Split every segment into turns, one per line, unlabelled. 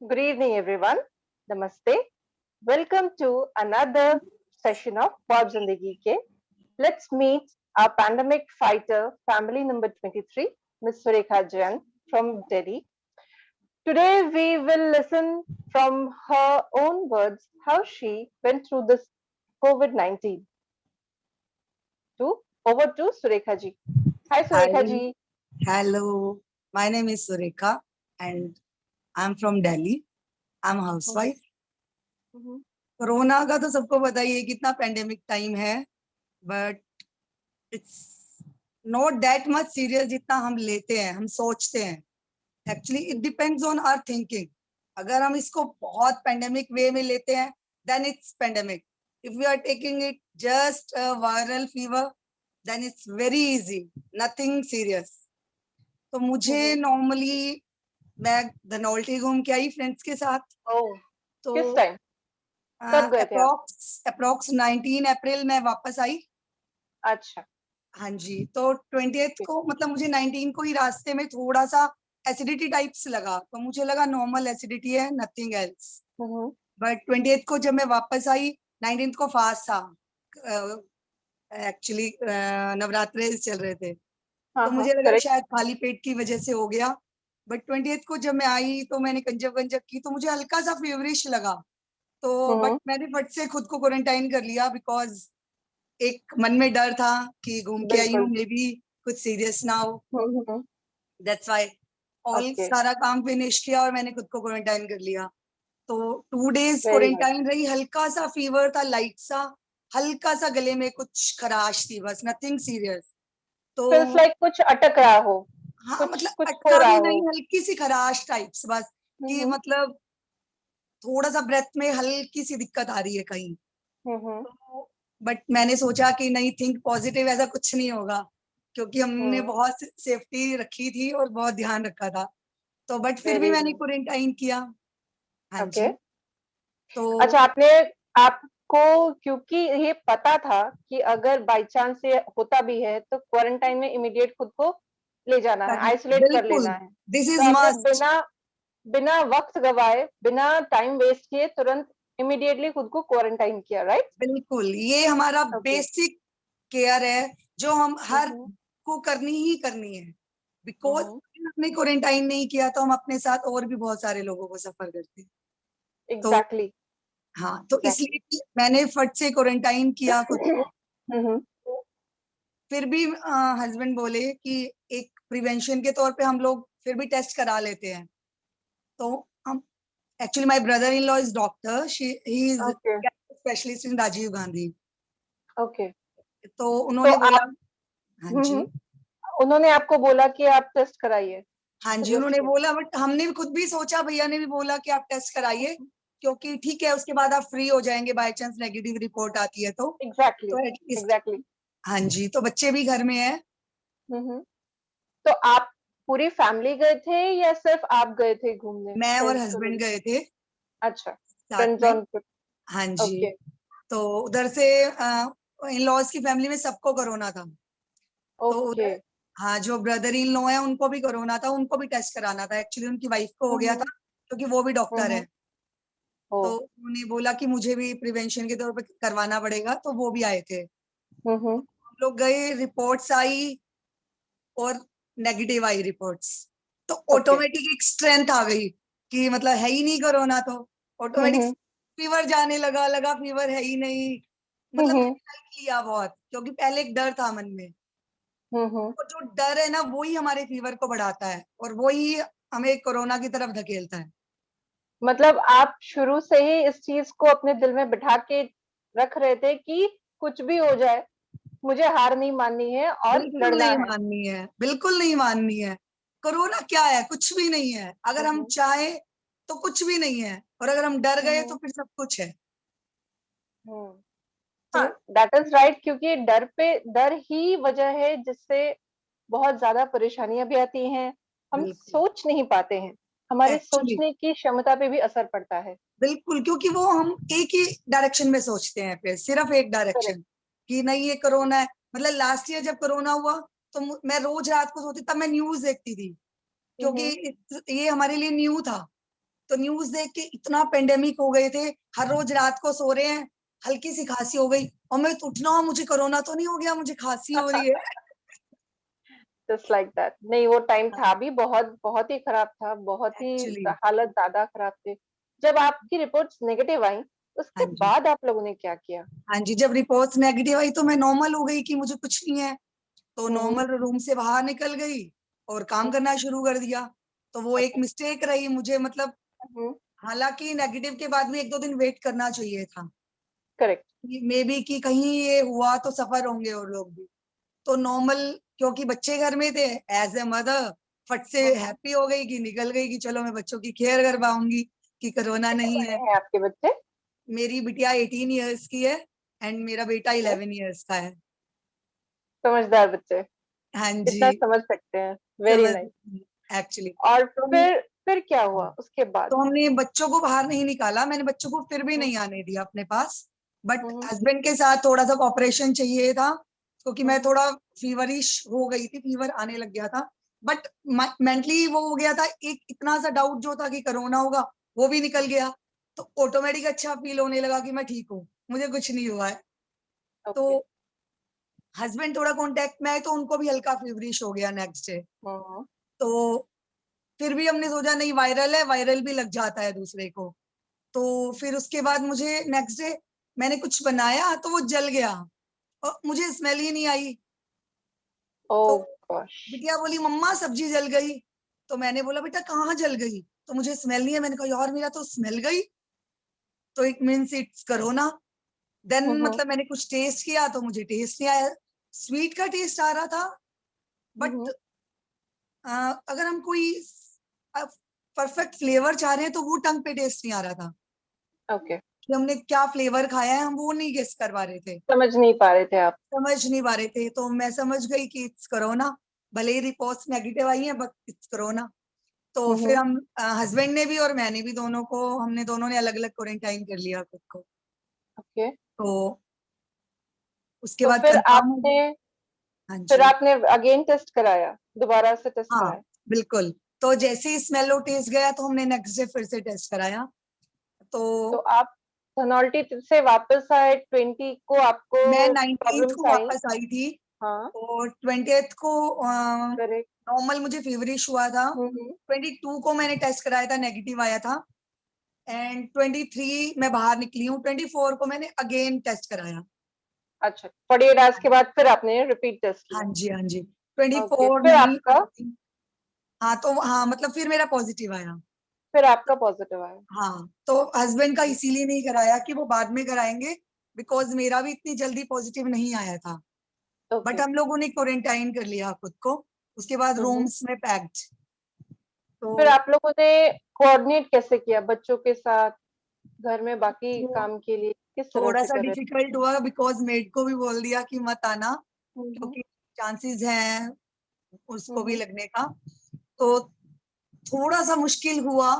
Good evening, everyone. Namaste. Welcome to another session of Bob Zindagi Ke. Let's meet our pandemic fighter, family number 23, Ms. Surekha Jain from Delhi. Today, we will listen from her own words how she went through this COVID-19. Over to Surekha ji. Hi,
Hi,
Surekha ji.
hello. My name is Sureka and I'm from Delhi. I'm a housewife. Corona का तो सबको पता ही है कितना pandemic time है, but it's not that much serious जितना हम लेते हैं, हम सोचते हैं. Actually it depends on our thinking. अगर हम इसको बहुत पेंडेमिक वे में लेते हैं, then it's pandemic. If we are taking it just viral fever, then it's very easy, nothing serious. तो मुझे नॉर्मली मैं धनौल्टी घूम के आई फ्रेंड्स के साथ. तो
किस टाइम? कब गए थे आप?
अप्रोक्स 19 अप्रैल में वापस आई.
अच्छा.
हाँ जी. तो 20th को मतलब मुझे 19 को ही रास्ते में थोड़ा सा एसिडिटी टाइप्स लगा, तो मुझे लगा नॉर्मल एसिडिटी है, नथिंग एल्स. बट 20th को जब मैं वापस आई, 19th को फास्ट था. एक्चुअली नवरात्रे चल रहे थे, तो मुझे लगा शायद खाली पेट की वजह से हो गया. बट 20th को जब मैं आई तो मैंने कंजक की, तो मुझे हल्का सा फेवरिश लगा. तो बट मैंने फट से खुद को क्वारंटाइन कर लिया, बिकॉज एक मन में डर था कि घूम के आई हूँ, मे बी कुछ सीरियस ना हो. दैट्स व्हाई ऑल सारा काम फिनिश किया और मैंने खुद को क्वारंटाइन कर लिया. तो 2 days क्वारंटाइन रही. हल्का सा फीवर था, लाइट सा, हल्का सा गले में कुछ खराश थी, बस नथिंग सीरियस. तो
feels like कुछ अटक रहा हो.
हाँ, मतलब अटका भी नहीं, हल्की सी खराश टाइप्स बस, कि मतलब थोड़ा सा ब्रेथ में हल्की सी दिक्कत आ रही है कहीं. बट मैंने सोचा कि नहीं, थिंक पॉजिटिव, ऐसा कुछ नहीं होगा, क्योंकि हमने बहुत सेफ्टी रखी थी और बहुत ध्यान रखा था. तो बट फिर भी मैंने क्वारंटाइन किया. हाँ जी. तो
अच्छा, आपको क्योंकि ये पता था कि अगर बाई चांस ये होता भी है तो क्वारंटाइन में इमीडिएट खुद को ले जाना है, आइसोलेट कर लेना है.
दिस
तो
इज
आपने
मस्ट.
बिना वक्त गवाए, बिना टाइम वेस्ट किए तुरंत इमीडिएटली खुद को क्वारंटाइन किया, राइट?
बिल्कुल, ये हमारा बेसिक केयर है जो हम हर को करनी ही करनी है. बिकॉज हमने क्वारंटाइन नहीं किया तो हम अपने साथ और भी बहुत सारे लोगों को सफर करते हैं.
एग्जैक्टली.
हाँ, तो इसलिए मैंने फट से क्वारंटाइन किया खुद को. फिर भी हस्बैंड बोले कि एक प्रिवेंशन के तौर पे हम लोग फिर भी टेस्ट करा लेते हैं. तो हम actually my brother in law is doctor, he is specialist in Rajiv Gandhi.
Okay.
तो उन्होंने बोला. हाँ जी.
उन्होंने आपको बोला कि आप टेस्ट कराइए?
हाँ जी, उन्होंने बोला, बट हमने भी खुद भी सोचा, भैया ने भी बोला कि आप टेस्ट कराइए, क्योंकि ठीक है उसके बाद आप फ्री हो जाएंगे बाय चांस नेगेटिव रिपोर्ट आती है तो.
एग्जैक्टली.
हाँ जी. तो बच्चे भी घर में है.
तो आप पूरी फैमिली गए थे या सिर्फ आप गए थे घूमने?
मैं और हस्बैंड गए थे.
अच्छा,
साथ में. हाँ जी. तो उधर से इन लॉज की फैमिली में सबको कोरोना था. तो उधर हाँ, जो ब्रदर इन लॉ है उनको भी कोरोना था, उनको भी टेस्ट कराना था. एक्चुअली उनकी वाइफ को हो गया था, क्योंकि वो भी डॉक्टर है. तो उन्होंने बोला कि मुझे भी प्रिवेंशन के तौर पे करवाना पड़ेगा, तो वो भी आए थे. हम लोग गए, रिपोर्ट्स आई और नेगेटिव आई रिपोर्ट्स. तो ऑटोमेटिक एक स्ट्रेंथ आ गई कि मतलब है ही नहीं कोरोना, तो ऑटोमेटिक फीवर जाने लगा फीवर है ही नहीं. मतलब लिया बहुत, क्योंकि पहले एक डर था मन में. और जो डर है ना, वो ही हमारे फीवर को बढ़ाता है और वो ही हमें कोरोना की तरफ धकेलता है.
मतलब आप शुरू से ही इस चीज को अपने दिल में बिठा के रख रहे थे कि कुछ भी हो जाए, मुझे हार नहीं माननी है और लड़ना है.
माननी है, बिल्कुल नहीं माननी है. कोरोना क्या है? कुछ भी नहीं है. अगर हम चाहे तो कुछ भी नहीं है, और अगर हम डर गए तो फिर सब कुछ है.
हाँ, दैट इज राइट. क्योंकि डर ही वजह है जिससे बहुत ज्यादा परेशानियां भी आती हैं. हम सोच नहीं पाते हैं, हमारे सोचने की क्षमता पे भी असर पड़ता है.
बिल्कुल, क्योंकि वो हम एक ही डायरेक्शन में सोचते हैं, फिर सिर्फ एक डायरेक्शन कि नहीं ये कोरोना है. मतलब लास्ट ईयर जब कोरोना हुआ तो मैं रोज रात को सोती, तब मैं न्यूज देखती थी, क्योंकि ये हमारे लिए न्यू था. तो न्यूज देख के इतना पेंडेमिक हो गए थे, हर रोज रात को सो रहे हैं, हल्की सी खांसी हो गई और मैं उठना, मुझे कोरोना तो नहीं हो गया, मुझे खांसी हो रही है।
Just like that. नहीं, वो टाइम था भी बहुत बहुत ही खराब था, बहुत ही
एक्चुअली।
हालत ज्यादा खराब थी। जब आपकी रिपोर्ट्स नेगेटिव आई,
हाँ
उसके
जी।
बाद आप लोगों ने क्या किया?
हाँ जी, जब रिपोर्ट्स नेगेटिव आई तो मैं नॉर्मल हो गई कि मुझे कुछ नहीं है, तो
हम्म।
नॉर्मल रूम से बाहर निकल गई और काम करना शुरू कर दिया। तो वो एक
ओके।
मिस्टेक रही मुझे, मतलब हालांकि नेगेटिव के बाद भी 1-2 दिन वेट करना चाहिए था,
करेक्ट।
मे बी कि कहीं ये हुआ तो सफर होंगे और लोग भी। तो नॉर्मल, क्योंकि बच्चे घर में थे, एज ए मदर फट से हैप्पी हो गई कि निकल गई कि चलो मैं बच्चों की केयर कर पाऊंगी, कि कोरोना
कितने
नहीं
बड़े
है।
हैं आपके बच्चे?
मेरी बिटिया 18 इयर्स की है एंड मेरा बेटा
ओके।
11 इयर्स का है।
समझदार बच्चे,
हाँ
इतना
जी।
समझ सकते हैं। वेरी
समझ,
नाइस।
एक्चुअली।
और
तो
फिर क्या हुआ उसके बाद?
तो हमने बच्चों को बाहर नहीं निकाला, मैंने बच्चों को फिर भी
हम्म।
नहीं आने दिया अपने पास। But
hmm.
हस्बैंड के साथ थोड़ा सा कॉपरेशन चाहिए था, क्योंकि मैं
हम्म।
थोड़ा फीवरिश हो गई थी, फीवर आने लग गया था। बट मेंटली वो हो गया था, एक इतना सा डाउट जो था कि कोरोना होगा, वो भी निकल गया। तो ऑटोमेटिक अच्छा फील होने लगा कि मैं ठीक हूँ, मुझे कुछ नहीं हुआ है। तो
ओके।
हस्बैंड थोड़ा कांटेक्ट में आए तो उनको भी हल्का फीवरिश हो गया नेक्स्ट डे।
हम्म।
तो फिर भी हमने सोचा नहीं, वायरल है, वायरल भी लग जाता है दूसरे को। तो फिर उसके बाद मुझे नेक्स्ट डे मैंने कुछ बनाया तो वो जल गया और मुझे स्मेल ही नहीं आई। तो
ओह गॉश।
बिटिया बोली मम्मा सब्जी जल गई। तो मैंने बोला बेटा कहाँ जल गई? तो मुझे स्मेल नहीं है। मैंने कहा यार मेरा तो स्मेल गई, तो it means it's corona. Then
hmm.
मतलब मैंने कुछ टेस्ट किया तो मुझे टेस्ट नहीं आया, स्वीट का टेस्ट आ रहा था। बट
हम्म।
अगर हम कोई परफेक्ट फ्लेवर चाह रहे हैं तो वो टंग पे टेस्ट नहीं आ रहा था,
ओके।
कि हमने क्या फ्लेवर खाया है हम वो नहीं गेस कर पा रहे थे,
समझ नहीं पा रहे थे आप?
समझ नहीं पा रहे थे। तो मैं समझ गई कि इट्स कोरोना, भले ही रिपोर्ट्स नेगेटिव आई है बट इट्स कोरोना। तो फिर
हम्म।
हम हस्बैंड ने भी और मैंने भी, दोनों को, हमने दोनों ने अलग अलग क्वारंटाइन कर लिया खुद को।
ओके।
तो उसके
तो
बाद कंफर्म हो गया। हाँ
फिर
जी।
आपने अगेन टेस्ट कराया, दोबारा से टेस्ट
हाँ
कराया?
बिल्कुल। तो जैसे ही स्मेल और टेस्ट गया तो हमने नेक्स्ट डे फिर से टेस्ट कराया। तो
तो आप धनौल्टी से वापस आए 20 को, आपको
मैं 19th
प्रॉब्लम्स
को
आई?
वापस आई थी
हाँ।
और 20th को
करेक्ट।
नॉर्मल मुझे फीवरिश हुआ था। 22 को मैंने टेस्ट कराया था, नेगेटिव आया था। एंड 23 मैं बाहर निकली हूँ, 24 को मैंने अगेन टेस्ट कराया।
अच्छा, 48 आवर्स के बाद फिर आपने रिपीट टेस्ट
हाँ
किया?
जी, हाँ जी। ट्वेंटी
ओके,
फोर
फिर
नहीं,
आपका?
हाँ तो हाँ मतलब फिर मेरा पॉजिटिव आया।
फिर आपका पॉजिटिव आया?
हाँ तो हस्बैंड का इसीलिए नहीं कराया कि वो बाद में कराएंगे, बिकॉज मेरा भी इतनी जल्दी पॉजिटिव नहीं आया था। But
okay.
हम लोगों ने क्वारंटाइन कर लिया खुद को, उसके बाद
हम्म।
रूम्स में पैक्ड। तो
फिर आप लोगों ने कोऑर्डिनेट कैसे किया बच्चों के साथ, घर में बाकी
वो
काम के लिए किस तरह
थोड़ा
से
सा
कर रहे
डिफिकल्ट हुआ, बिकॉज मेड को भी बोल दिया कि मत आना,
थे?
क्योंकि चांसेस हैं उसको भी
हम्म।
लगने का। तो थोड़ा सा मुश्किल हुआ,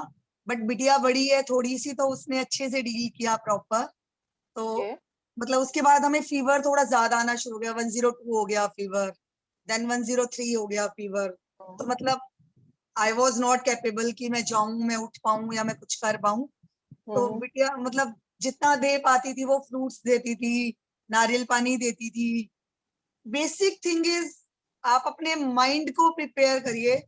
बट बिटिया बड़ी है थोड़ी सी, तो उसने अच्छे से डील किया प्रॉपर। तो
ओके।
मतलब उसके बाद हमें फीवर थोड़ा ज्यादा आना शुरू हो गया, 102 हो गया फीवर, देन 103 हो गया फीवर। तो मतलब आई वॉज नॉट कैपेबल कि मैं जाऊं, मैं उठ पाऊं या मैं कुछ कर पाऊं। तो
हम्म।
बिटिया मतलब जितना दे पाती थी वो फ्रूट्स देती थी, नारियल पानी देती थी। बेसिक थिंग इज आप अपने माइंड को प्रिपेयर करिए,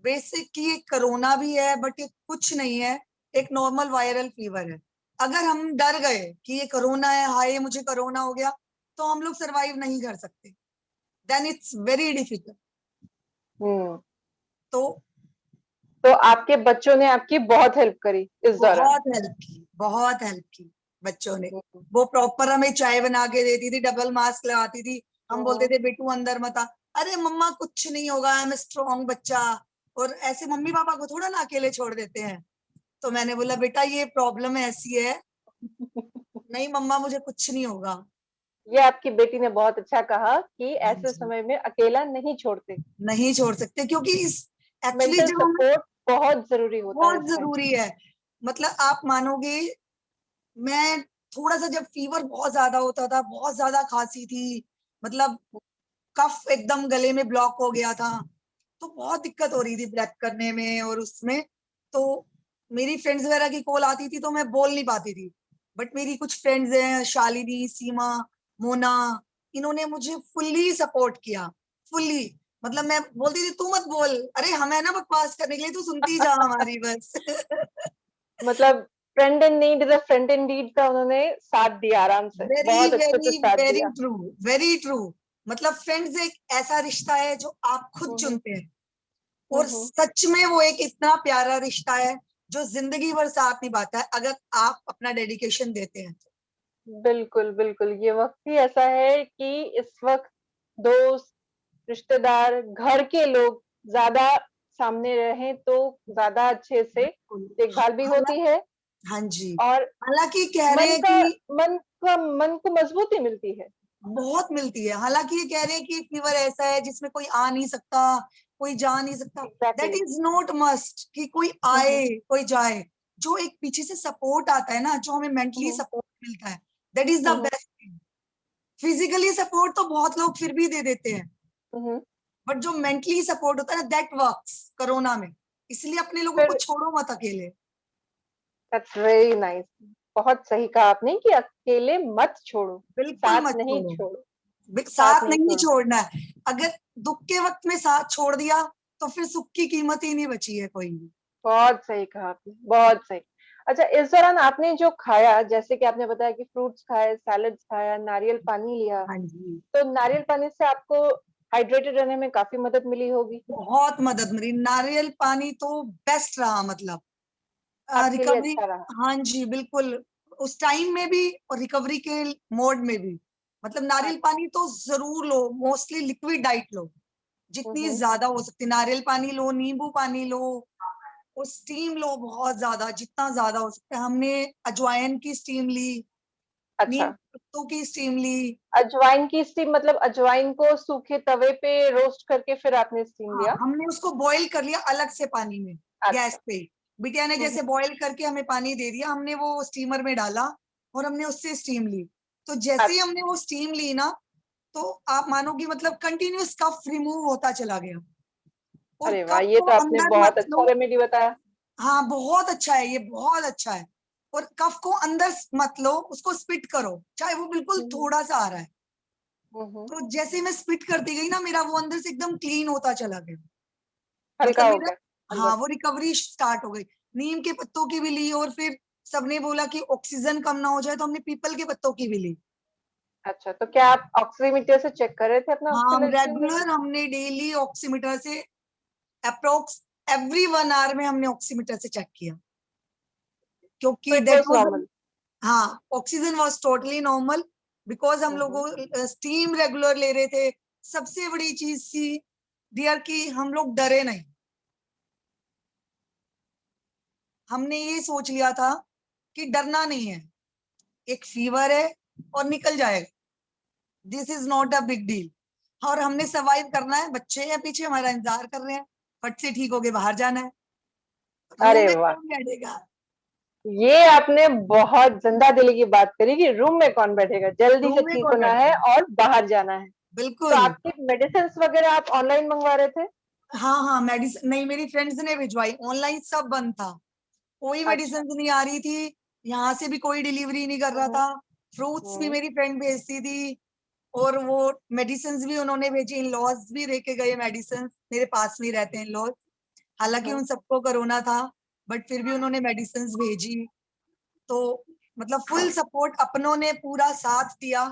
बेसिक कि ये कोरोना भी है बट ये कुछ नहीं है, एक नॉर्मल वायरल फीवर है। अगर हम डर गए कि ये कोरोना है, हाय मुझे कोरोना हो गया, तो हम लोग सरवाइव नहीं कर सकते, देन इट्स वेरी डिफिकल्ट।
हम्म।
तो
तो आपके बच्चों ने आपकी बहुत हेल्प करी इस दौरान?
बहुत हेल्प की, बहुत हेल्प की बच्चों ने।
हम्म।
वो प्रॉपर हमें चाय बना के देती थी, डबल मास्क लगाती थी। हम बोलते
हम्म।
थे बेटू अंदर मत आ, अरे मम्मा कुछ नहीं होगा, आई एम स्ट्रॉन्ग बच्चा। और ऐसे मम्मी पापा को थोड़ा ना अकेले छोड़ देते हैं। तो मैंने बोला बेटा ये प्रॉब्लम ऐसी है, नहीं मम्मा मुझे कुछ नहीं होगा।
ये आपकी बेटी ने बहुत अच्छा कहा कि
हाँ
ऐसे
जी,
समय में अकेला नहीं छोड़ते।
नहीं छोड़ सकते, क्योंकि इस एक्चुअली
मेंटल
जब हम,
सपोर्ट बहुत जरूरी होता है
बहुत
इस टाइम।
जरूरी है। मतलब आप मानोगे, मैं थोड़ा सा जब फीवर बहुत ज्यादा होता था, बहुत ज्यादा खांसी थी, मतलब कफ एकदम गले में ब्लॉक हो गया था, तो बहुत दिक्कत हो रही थी ब्रेथ करने में और उसमें। तो मेरी फ्रेंड्स वगैरह की कॉल आती थी तो मैं बोल नहीं पाती थी, बट मेरी कुछ फ्रेंड्स हैं, शालिनी, सीमा, मोना, इन्होंने मुझे फुल्ली सपोर्ट किया, फुल्ली। मतलब मैं बोलती थी तू मत बोल, अरे हम है ना बकवास करने के लिए, तू सुनती जा हमारी बस।
मतलब friend in need is a friend in deed का उन्होंने साथ दिया आराम से,
वेरी
बहुत अच्छे से
वेरी
साथ
वेरी
दिया।
True, very true. मतलब फ्रेंड्स एक ऐसा रिश्ता है जो आप खुद
हम्म
चुनते हैं, और
हम्म।
सच में वो एक इतना प्यारा रिश्ता है जो जिंदगी भर साथ निभाता है अगर आप अपना डेडिकेशन देते हैं तो।
बिल्कुल बिल्कुल, ये वक्त ही ऐसा है कि इस वक्त दोस्त, रिश्तेदार, घर के लोग ज्यादा सामने रहें तो ज्यादा अच्छे से
बिल्कुल।
देखभाल भी होती है,
हाँ जी।
और
हालांकि कह रहे
मन
हैं
का
कि
मन मन को मजबूती मिलती है।
बहुत मिलती है, हालांकि ये कह रहे हैं कि फीवर ऐसा है जिसमें कोई आ नहीं सकता, कोई जा नहीं सकता। That
exactly.
Is not must कि कोई
हम्म
आए कोई जाए। जो एक पीछे से सपोर्ट आता है ना, जो हमें मेंटली
हम्म
सपोर्ट मिलता है, that is the
hmm
best thing. Physically support तो बहुत लोग फिर भी दे देते हैं,
हम्म।
बट जो मेंटली सपोर्ट होता है ना, दैट वर्क्स कोरोना में। इसलिए अपने लोगों को
फिर
छोड़ो मत अकेले।
दैट्स वेरी नाइस, बहुत सही कहा आपने कि अकेले मत छोड़ो,
बिल्कुल
साथ
मत
नहीं
छोड़ो,
छोड़ो, साथ
साथ
नहीं
नहीं
छोड़ो।
छोड़ना है। अगर दुख के वक्त में साथ छोड़ दिया तो फिर सुख की कीमत ही नहीं बची है कोई भी।
बहुत सही कहा आपने, बहुत सही। अच्छा, इस दौरान आपने जो खाया, जैसे कि आपने बताया कि फ्रूट्स खाए, सैलड्स खाया, नारियल पानी लिया,
हाँ जी।
तो नारियल पानी से आपको हाइड्रेटेड रहने में काफी मदद मिली होगी।
बहुत मदद मिली, नारियल पानी तो बेस्ट रहा, मतलब
आपके लिए
रिकवरी।
अच्छा रहा।
हाँ जी बिल्कुल, उस टाइम में भी और रिकवरी के मोड में भी। मतलब नारियल
अच्छा।
पानी तो जरूर लो, मोस्टली लिक्विड डाइट लो, जितनी
हम्म।
ज्यादा हो सकती। नारियल पानी लो, नींबू पानी लो, और स्टीम लो बहुत ज्यादा, जितना ज्यादा हो सकता है। हमने अजवाइन की स्टीम ली, नीम
अच्छा,
के पत्तों की स्टीम ली।
अजवाइन की स्टीम मतलब अजवाइन को सूखे तवे पे रोस्ट करके फिर आपने स्टीम
हाँ,
लिया।
हमने उसको बॉईल कर लिया अलग से पानी में, गैस
अच्छा।
पे। बिटिया ने
हम्म।
जैसे बॉईल करके हमें पानी दे दिया, हमने वो स्टीमर में डाला और हमने उससे स्टीम ली। तो जैसे ही
अच्छा।
हमने वो स्टीम ली ना, तो आप मानोगे मतलब कंटिन्यूस कफ रिमूव होता चला गया। और
अरे वाह,
कफ
ये
को
तो आपने
अंदर
बहुत
मत
अच्छा
लो।
रेमेडी बताया।
हाँ बहुत अच्छा है ये, बहुत अच्छा है। और कफ को अंदर मत लो, उसको स्पिट करो, चाहे वो बिल्कुल
हम्म
थोड़ा सा आ रहा है।
हम्म।
तो जैसे ही मैं स्पिट करती गई ना, मेरा वो अंदर से एकदम क्लीन होता चला गया।
हल्का
मतलब
हो
मेरा,
गया अंदर
हाँ वो
से।
रिकवरी स्टार्ट हो गई। नीम के पत्तों की भी ली, और फिर सबने बोला कि ऑक्सीजन कम ना हो जाए, तो हमने पीपल के पत्तों की भी ली।
अच्छा, तो क्या आप ऑक्सीमीटर से चेक कर रहे थे अपना
हाँ, हम
ऑक्सीनेशन लेवल?
रेगुलर, हमने डेली ऑक्सीमीटर से अप्रोक्स एवरी 1 आवर में हमने ऑक्सीमीटर से चेक किया,
तो
क्योंकि
it
that
was
was,
normal.
हाँ oxygen was totally normal. Because हम लोग स्टीम रेगुलर ले रहे थे। सबसे बड़ी चीज थी डियर की, हम लोग डरे नहीं। हमने ये सोच लिया था कि डरना नहीं है, एक फीवर है और निकल जाएगा, this is not a big deal. और हमने सरवाइव करना है, बच्चे हैं पीछे हमारा इंतजार कर रहे हैं, फट से ठीक होके बाहर जाना है। रूम
अरे
में
वाह,
कौन बैठेगा।
ये आपने बहुत जिंदा दिली की बात करी कि रूम में कौन बैठेगा, जल्दी से
रूम में
ठीक
कौन
होना है
बैठेगा।
और बाहर जाना है। तो
बिल्कुल।
आपकी मेडिसिन वगैरह आप ऑनलाइन मंगवा रहे थे?
हाँ हाँ, मेडिसिन नहीं, मेरी फ्रेंड्स ने भिजवाई, ऑनलाइन सब बंद था, कोई
अच्छा।
मेडिसिन नहीं आ रही थी। यहाँ से भी कोई डिलीवरी नहीं कर रहा
हम्म
था। फ्रूट्स भी
हम्म
मेरी फ्रेंड भेजती थी, और वो मेडिसिन भी उन्होंने भेजी। इन लॉज भी लेके गए मेडिसिन, मेरे पास में ही रहते हैं इन लॉज। हालांकि
हम्म।
उन सबको कोरोना था, बट फिर भी उन्होंने मेडिसिन भेजी। तो मतलब फुल सपोर्ट, अपनों ने पूरा साथ दिया।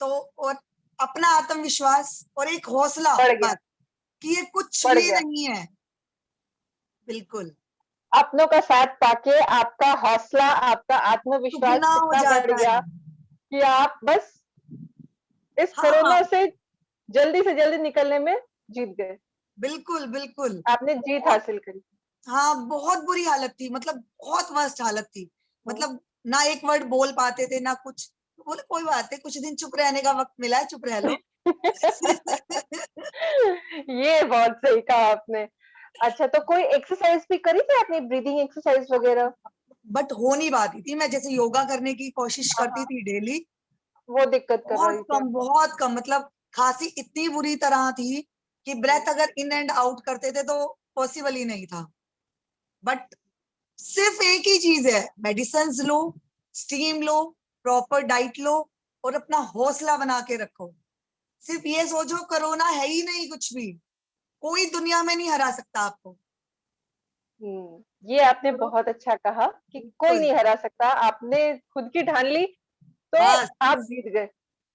तो और अपना आत्मविश्वास और एक हौसला,
बढ़ गया।
बस, कि ये कुछ
बढ़
भी
गया।
नहीं है। बिल्कुल।
अपनों का साथ पाके आपका हौसला, आपका आत्मविश्वास
दुगना हो
इतना बढ़
जाता है।
गया कि आप बस इस
हाँ
कोरोना से जल्दी से जल्दी निकलने में जीत गए।
बिल्कुल बिल्कुल।
आपने जीत
बहुत,
हासिल करी।
हाँ बहुत बुरी हालत थी, मतलब बहुत वर्स्ट हालत थी।
हम्म।
मतलब ना एक वर्ड बोल पाते थे ना कुछ। तो बोले कोई बात है, कुछ दिन चुप रहने का वक्त मिला है, चुप रह लो।
ये बहुत सही कहा आपने। अच्छा, तो कोई एक्सरसाइज भी करी थी आपने, ब्रीदिंग एक्सरसाइज वगैरह?
बट हो नहीं पाती थी। मैं जैसे योगा करने की कोशिश
हाँ
करती
हाँ,
थी डेली,
वो दिक्कत कर
बहुत
रही थी
कम,
आपको?
बहुत कम। मतलब खांसी इतनी बुरी तरह थी कि ब्रेथ अगर इन एंड आउट करते थे तो पॉसिबल ही नहीं था। बट सिर्फ एक ही चीज है, मेडिसिन लो, स्टीम लो, प्रॉपर डाइट लो और अपना हौसला बना के रखो। सिर्फ ये सोचो कोरोना है ही नहीं कुछ भी, कोई दुनिया में नहीं हरा सकता आपको।
ये आपने
तो
बहुत अच्छा कहा कि कोई
बिल्कुल,
नहीं हरा सकता। आपने खुद की ठान ली तो
बस
आप जीत गए,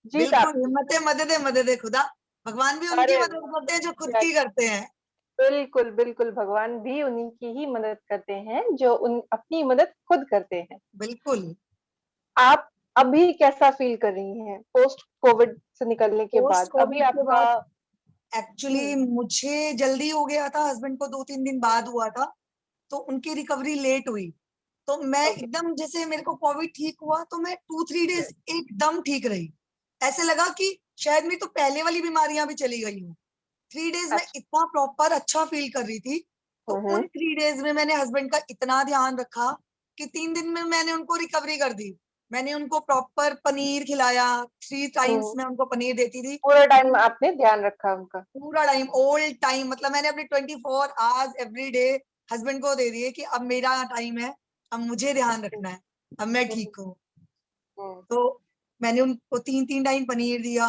जीत
बिल्कुल,
आपकी।
हिम्मते मददे मददे खुदा, भगवान भी उनकी
अरे
मदद
वाह,
करते हैं जो खुद
क्या,
की करते हैं।
बिल्कुल बिल्कुल, भगवान भी उन्हीं की ही मदद करते हैं जो उन अपनी मदद खुद करते हैं।
बिल्कुल।
आप अभी कैसा फील कर रही हैं पोस्ट कोविड से निकलने के
पोस्ट
बाद? अभी
कोविड के
आपका
बाद एक्चुअली मुझे जल्दी हो गया था, हस्बैंड को 2-3 दिन बाद हुआ था, तो उनकी रिकवरी लेट हुई। तो मैं
ओके,
एकदम, जैसे मेरे को कोविड ठीक हुआ तो मैं 2-3 डेज एकदम ठीक रही। ऐसे लगा कि शायद मेरी तो पहले वाली बीमारियां भी चली गई हूँ। 3 डेज में
अच्छा।
इतना प्रॉपर अच्छा फील कर रही थी। तो
हम्म।
उन 3 डेज में मैंने हस्बैंड का इतना ध्यान रखा कि 3 दिन में मैंने उनको रिकवरी कर दी। मैंने उनको प्रॉपर पनीर खिलाया, 3 टाइम्स
हम्म,
मैं उनको पनीर देती थी।
पूरा टाइम आपने ध्यान रखा उनका?
पूरा टाइम, ऑल टाइम, मतलब मैंने अपने 24 आवर्स एवरी डे हस्बैंड को दे दिए कि अब मेरा टाइम है, अब मुझे ध्यान रखना है, अब मैं
हम्म,
ठीक हूँ।
हम्म,
तो मैंने उनको 3-3 टाइम पनीर दिया,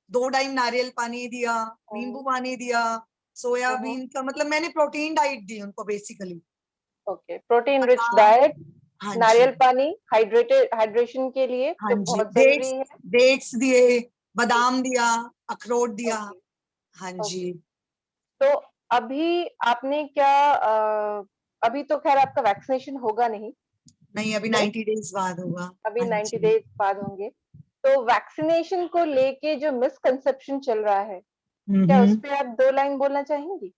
2 टाइम नारियल पानी दिया, नींबू पानी दिया,
हम्म।
सोयाबीन का, मतलब मैंने प्रोटीन डाइट दी उनको बेसिकली।
ओके, प्रोटीन रिच
बादाम,
डाइट,
हाँ जी,
नारियल पानी, हाइड्रेशन के लिए
हाँ
जो
जी,
बहुत जरूरी
डेट्स,
है।
डेट्स दिए, बादाम दिया, अखरोट दिया।
ओके,
हाँ जी।
ओके। तो अभी आपने क्या अभी तो खैर आपका वैक्सीनेशन होगा नहीं,
नहीं, अभी
तो
90 डेज बाद होगा।
अभी
हाँ
90
जी।
डेज बाद होंगे। तो वैक्सीनेशन को लेके जो मिसकंसेप्शन चल रहा है, क्या उस
हम्म।
पे आप 2 लाइन बोलना चाहेंगी?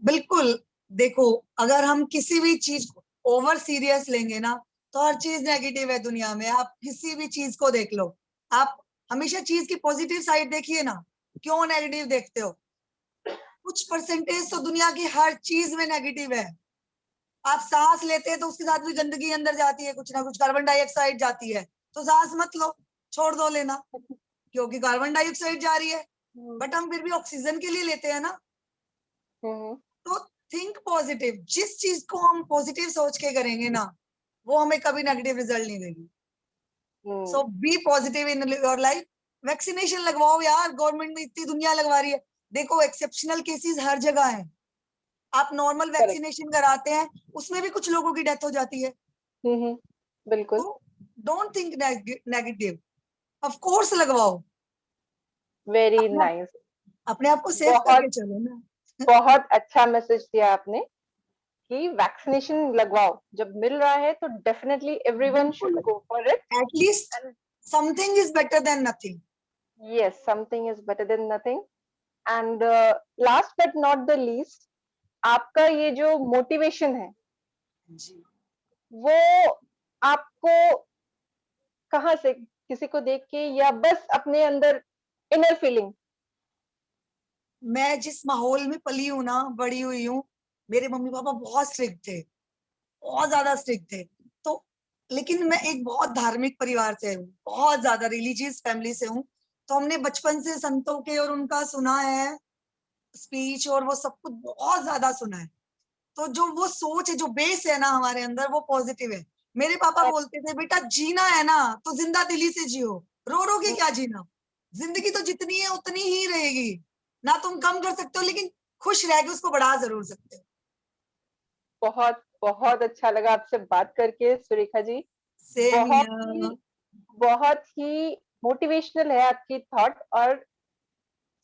बिल्कुल। देखो, अगर हम किसी भी चीज को ओवर सीरियस लेंगे ना, तो हर चीज नेगेटिव है दुनिया में। आप किसी भी चीज को देख लो, आप हमेशा चीज की पॉजिटिव साइड देखिए ना, क्यों नेगेटिव देखते हो? कुछ परसेंटेज तो दुनिया की हर चीज में नेगेटिव है। आप सांस लेते हैं तो उसके साथ भी गंदगी अंदर जाती है, कुछ ना कुछ कार्बन डाइऑक्साइड जाती है। तो सांस मत लो, छोड़ दो लेना, क्योंकि कार्बन डाइऑक्साइड जा रही है।
हम्म,
बट हम फिर भी ऑक्सीजन के लिए लेते हैं ना।
हम्म,
तो थिंक पॉजिटिव, जिस चीज को हम पॉजिटिव सोच के करेंगे ना, वो हमें कभी नेगेटिव रिजल्ट नहीं देगी। So
hmm,
be positive in your life. Vaccination लगवाओ यार, गवर्नमेंट में इतनी दुनिया लगवा रही है। देखो, एक्सेप्शनल केसेस हर जगह है। आप नॉर्मल
करेक्ट।
वैक्सीनेशन कराते हैं, उसमें भी कुछ लोगों की डेथ हो जाती है।
बिल्कुल।
तो don't think negative, of course लगवाओ।
वेरी
अपने
नाइस।
अपने आप को सेफ
बहुत
करके चलो ना।
बहुत अच्छा मैसेज दिया आपने कि वैक्सीनेशन लगवाओ, जब मिल रहा है तो डेफिनेटली एवरीवन शुड
बिल्कुल,
go for it.
At least
and
something is better than nothing.
Yes, something is better than nothing. And last but not the least, आपका ये जो मोटिवेशन है,
जी।
वो आपको कहाँ से, किसी को देख के या बस अपने अंदर इनर फीलिंग?
मैं जिस माहौल में पली हूँ ना, बड़ी हुई हूँ, मेरे मम्मी पापा बहुत स्ट्रिक्ट थे, बहुत ज्यादा स्ट्रिक्ट थे। तो लेकिन मैं एक बहुत धार्मिक परिवार से हूँ, बहुत ज्यादा रिलीजियस फैमिली से हूँ। तो हमने बचपन से संतों के और उनका सुना है स्पीच, और वो सब कुछ बहुत ज्यादा सुना है। तो जो वो सोच है, जो बेस है ना हमारे अंदर, वो पॉजिटिव है। मेरे पापा बोलते थे, बेटा जीना है ना तो जिंदा दिली से जियो, रो रो के क्या जीना, जिंदगी तो जितनी है उतनी ही रहेगी। ना तुम कम कर सकते हो, लेकिन खुश रह के उसको बढ़ा जरूर सकते हो।
बहुत बहुत अच्छा लगा आपसे बात करके सुरेखा जी।
सेम
बहुत
हियर।
ही बहुत ही मोटिवेशनल है आपकी थॉट, और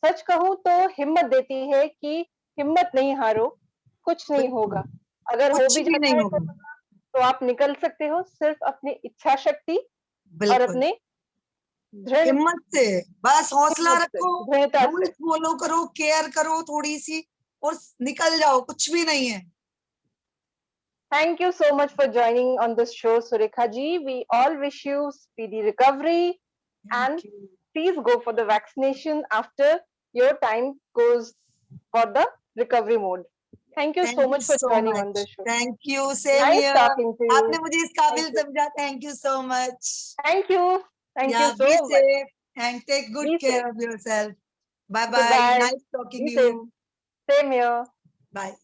सच कहूं तो हिम्मत देती है कि हिम्मत नहीं हारो, कुछ नहीं
बिल्कुल,
होगा। अगर हो
कुछ
भी
भी
जाता
नहीं
है
होगा।
तो आप निकल सकते हो, सिर्फ अपनी इच्छा शक्ति और
बिल्कुल,
अपने दृढ़
हिम्मत से, बस हौसला
हिम्मत से,
रखो,
दृढ़ता
रूल्स
से।
फॉलो करो, केयर करो थोड़ी सी, और निकल जाओ, कुछ भी नहीं है।
Thank you so much for joining on this show, Surekha ji. We all wish you speedy recovery, and
thank you.
please go for the vaccination after your time goes for the recovery mode. Thank you
thank
so
you
much for
so
joining on
much.
this show.
Thank you, same
Nice
here.
talking to
आपने
you.
मुझे इस
Thank
काबिल
you.
समझा, thank you so much.
Thank you. Thank
या
you
be
so much.
Safe and take good
Be
care
safe.
Of yourself. Bye bye,
Goodbye.
Nice talking
Be
you.
safe. Same here.
Bye.